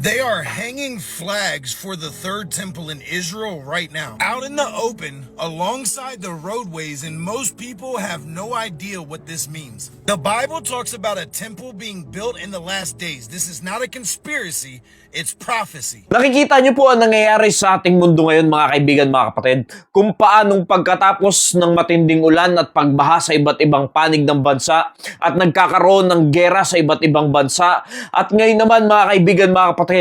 They are hanging flags for the third temple in Israel right now, out in the open, alongside the roadways, and most people have no idea what this means. The Bible talks about a temple being built in the last days. This is not a conspiracy, it's prophecy. Nakikita niyo po ang nangyayari sa ating mundo ngayon, mga kaibigan, mga kapatid, kung paanong pagkatapos ng matinding ulan at pagbaha sa iba't ibang panig ng bansa at nagkakaroon ng gera sa iba't ibang bansa, at ngayon naman, mga kaibigan, mga kapatid,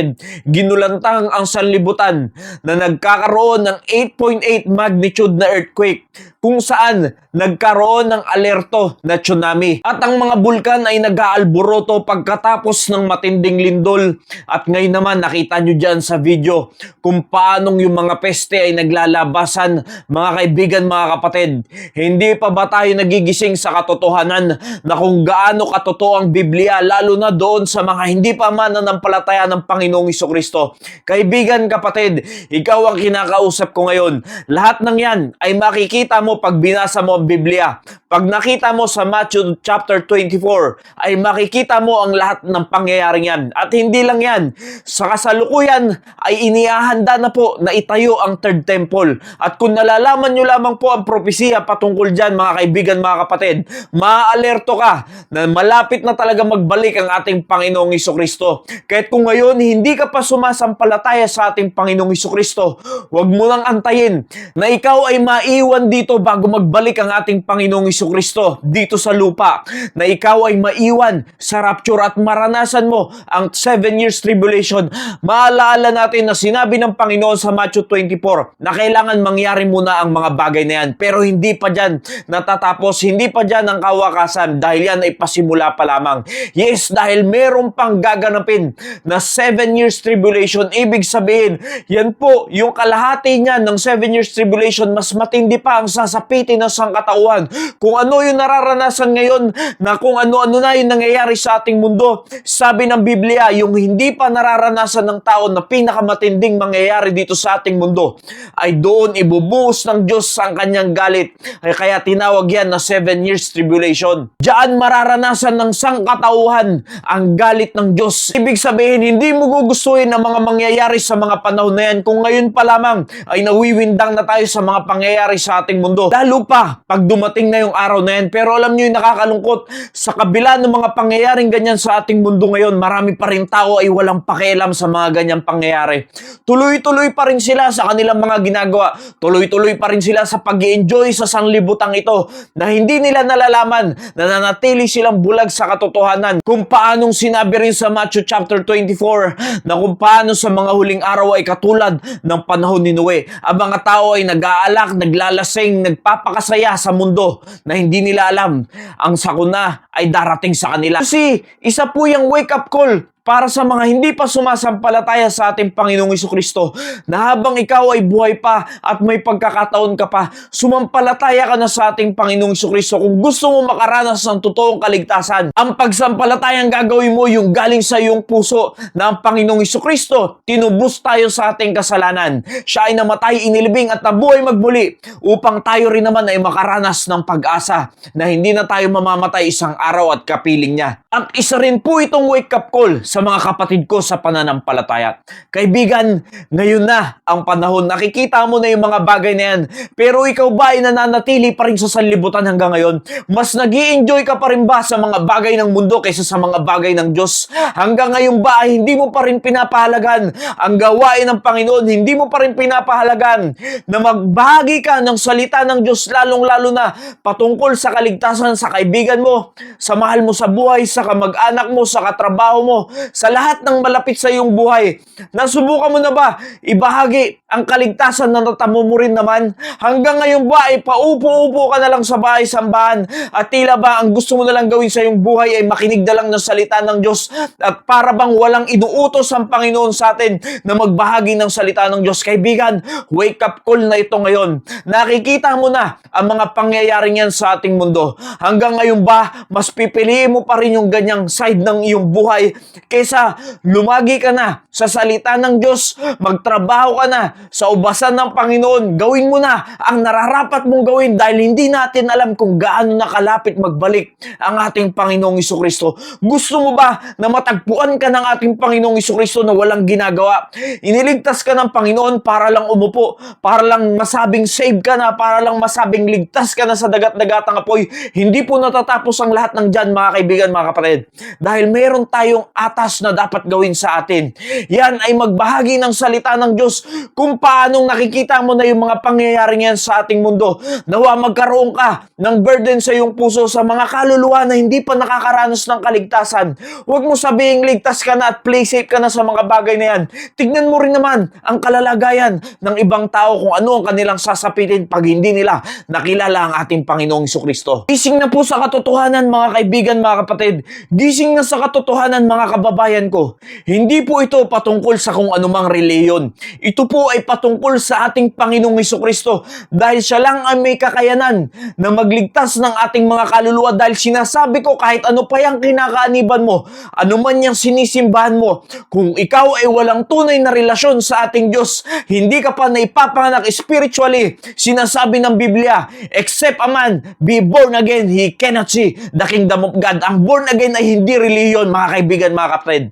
ginulantang ang sanlibutan na nagkakaroon ng 8.8 magnitude na earthquake kung saan nagkaroon ng alerto na tsunami. At ang mga bulkan ay nag-aalboroto pagkatapos ng matinding lindol. At ngayon naman, nakita nyo dyan sa video kung paanong yung mga peste ay naglalabasan, mga kaibigan, mga kapatid. Hindi pa ba tayo nagigising sa katotohanan na kung gaano katotoo ang Biblia, lalo na doon sa mga hindi pa mananampalataya ng Panginoong Jesucristo? Kaibigan, kapatid, ikaw ang kinakausap ko ngayon. Lahat ng yan ay makikita mo pag binasa mo ang Biblia. Pag nakita mo sa Matthew chapter 24, ay makikita mo ang lahat ng pangyayaring yan. At hindi lang yan, sa kasalukuyan ay inihahanda na po na itayo ang third temple. At kung nalalaman nyo lamang po ang propesiya patungkol dyan, mga kaibigan, mga kapatid, maaalerto ka na malapit na talaga magbalik ang ating Panginoong Jesucristo. Kahit kung ngayon hindi ka pa sumasampalataya sa ating Panginoong Jesucristo, huwag mo nang antayin na ikaw ay maiwan dito bago magbalik ang ating Panginoong Jesucristo dito sa lupa, na ikaw ay maiwan sa rapture at maranasan mo ang 7 years tribulation. Maalaala natin na sinabi ng Panginoon sa Matthew 24 na kailangan mangyari muna ang mga bagay na yan, pero hindi pa dyan natatapos, hindi pa dyan ang kawakasan, dahil yan ay pasimula pa lamang. Yes, dahil meron pang gaganapin na 7 years tribulation. Ibig sabihin, yan po, yung kalahati niyan ng 7 years tribulation, mas matindi pa ang sasapitin ng sangkatauhan. Kung ano yung nararanasan ngayon, na kung ano-ano na yung nangyayari sa ating mundo. Sabi ng Biblia, yung hindi pa nararanasan ng tao na pinakamatinding mangyayari dito sa ating mundo, ay doon ibubuhos ng Diyos ang kanyang galit. Kaya tinawag yan na 7 years tribulation. Diyan mararanasan ng sangkatauhan ang galit ng Diyos. Ibig sabihin, hindi mo gugustuhin ang mga mangyayari sa mga panahon na yan kung ngayon pa lamang ay nawiwindang na tayo sa mga pangyayari sa ating mundo. Lalo pa pag dumating na yung araw na yan. Pero alam nyo yung nakakalungkot, sa kabila ng mga pangyayaring ganyan sa ating mundo ngayon, marami pa rin tao ay walang pakialam sa mga ganyang pangyayari. Tuloy-tuloy pa rin sila sa kanilang mga ginagawa. Tuloy-tuloy pa rin sila sa pag-i-enjoy sa sanglibutang ito na hindi nila nalalaman na nanatili silang bulag sa katotohanan. Kung paanong sinabi rin sa Matthew chapter 24 na kung paano sa mga huling araw ay katulad ng panahon ni Noe. Ang mga tao ay nag-aalak, naglalasing, nagpapakasaya sa mundo na hindi nila alam ang sakuna ay darating sa kanila. Kasi isa po yung wake-up call para sa mga hindi pa sumasampalataya sa ating Panginoong Jesucristo, na habang ikaw ay buhay pa at may pagkakataon ka pa, sumampalataya ka na sa ating Panginoong Jesucristo. Kung gusto mo makaranas ng totoong kaligtasan, ang pagsampalatayang gagawin mo yung galing sa iyong puso na ang Panginoong Jesucristo tinubos tayo sa ating kasalanan. Siya ay namatay, inilibing at nabuhay magmuli upang tayo rin naman ay makaranas ng pag-asa na hindi na tayo mamamatay isang araw at kapiling niya. At isa rin po itong wake-up call sa mga kapatid ko sa pananampalataya. Kaibigan, ngayon na ang panahon. Nakikita mo na yung mga bagay na yan. Pero ikaw ba ay nananatili pa rin sa sanlibutan hanggang ngayon? Mas nag-i-enjoy ka pa rin ba sa mga bagay ng mundo kaysa sa mga bagay ng Diyos? Hanggang ngayon ba ay hindi mo pa rin pinapahalagan ang gawain ng Panginoon? Hindi mo pa rin pinapahalagan na magbahagi ka ng salita ng Diyos, lalong-lalo na patungkol sa kaligtasan sa kaibigan mo, sa mahal mo sa buhay, sa kamag-anak mo, sa katrabaho mo, sa lahat ng malapit sa iyong buhay? Nasubukan mo na ba ibahagi ang kaligtasan na natamo mo rin naman? Hanggang ngayon ba ay paupo-upo ka na lang sa bahay sambahan at tila ba ang gusto mo na lang gawin sa iyong buhay ay makinig na lang ng salita ng Diyos, at para bang walang inuutos ang Panginoon sa atin na magbahagi ng salita ng Diyos? Kaibigan, wake up call na ito ngayon. Nakikita mo na ang mga pangyayaring yan sa ating mundo. Hanggang ngayon ba mas pipiliin mo pa rin yung ganyang side ng iyong buhay kesa lumagi ka na sa salita ng Diyos, magtrabaho ka na sa ubasan ng Panginoon, gawin mo na ang nararapat mong gawin dahil hindi natin alam kung gaano nakalapit magbalik ang ating Panginoong Jesucristo. Gusto mo ba na matagpuan ka ng ating Panginoong Jesucristo na walang ginagawa? Iniligtas ka ng Panginoon para lang umupo, para lang masabing save ka na, para lang masabing ligtas ka na sa dagat-dagatang apoy. Hindi po natatapos ang lahat ng dyan, mga kaibigan, mga kapatid. Dahil meron tayong atas na dapat gawin sa atin. Yan ay magbahagi ng salita ng Diyos kung paanong nakikita mo na yung mga pangyayaring yan sa ating mundo. Nawa magkaroon ka ng burden sa iyong puso sa mga kaluluwa na hindi pa nakakaranas ng kaligtasan. Huwag mo sabihing ligtas ka na at play safe ka na sa mga bagay na yan. Tignan mo rin naman ang kalalagayan ng ibang tao kung ano ang kanilang sasapitin pag hindi nila nakilala ang ating Panginoong Jesucristo. Gising na po sa katotohanan, mga kaibigan, mga kapatid. Gising na sa katotohanan, mga kababayan ko. Hindi po ito patungkol sa kung anumang reliyon. Ito po ay patungkol sa ating Panginoong Jesucristo dahil siya lang ay may kakayanan na magligtas ng ating mga kaluluwa dahil sinasabi ko kahit ano pa yung kinakaaniban mo, ano man yung sinisimbahan mo, kung ikaw ay walang tunay na relasyon sa ating Diyos, hindi ka pa naipapanganak spiritually, sinasabi ng Biblia, except a man be born again, he cannot see the kingdom of God. Ang born again ay hindi reliyon, mga kaibigan, mga kapatid.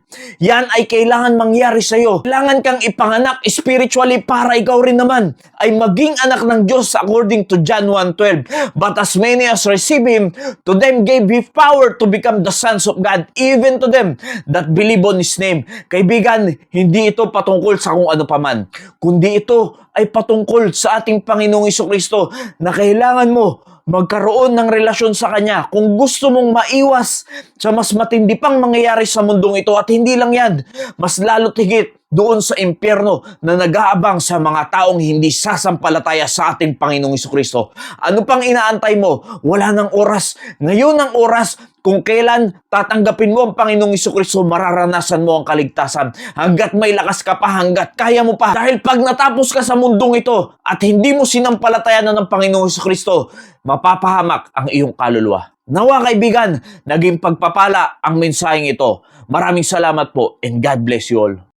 Yan ay kailangan mangyari sa iyo. Kailangan kang ipanganak spiritually para ikaw rin naman ay maging anak ng Diyos according to John 1:12. But as many as receive Him, to them gave He power to become the sons of God, even to them that believe on His name. Kaibigan, hindi ito patungkol sa kung ano paman, kundi ito ay patungkol sa ating Panginoong Jesucristo na kailangan mo magkaroon ng relasyon sa Kanya kung gusto mong maiwas sa mas matindi pang mangyayari sa mundong ito. At hindi lang yan, mas lalo't higit doon sa impyerno na nag-aabang sa mga taong hindi sasampalataya sa ating Panginoong Jesucristo. Ano pang inaantay mo? Wala nang oras. Ngayon ang oras kung kailan tatanggapin mo ang Panginoong Jesucristo, mararanasan mo ang kaligtasan. Hanggat may lakas ka pa, hanggat kaya mo pa. Dahil pag natapos ka sa mundong ito at hindi mo sinampalatayan ng Panginoong Jesucristo, mapapahamak ang iyong kaluluwa. Nawa kaibigan, naging pagpapala ang mensaheng ito. Maraming salamat po and God bless you all.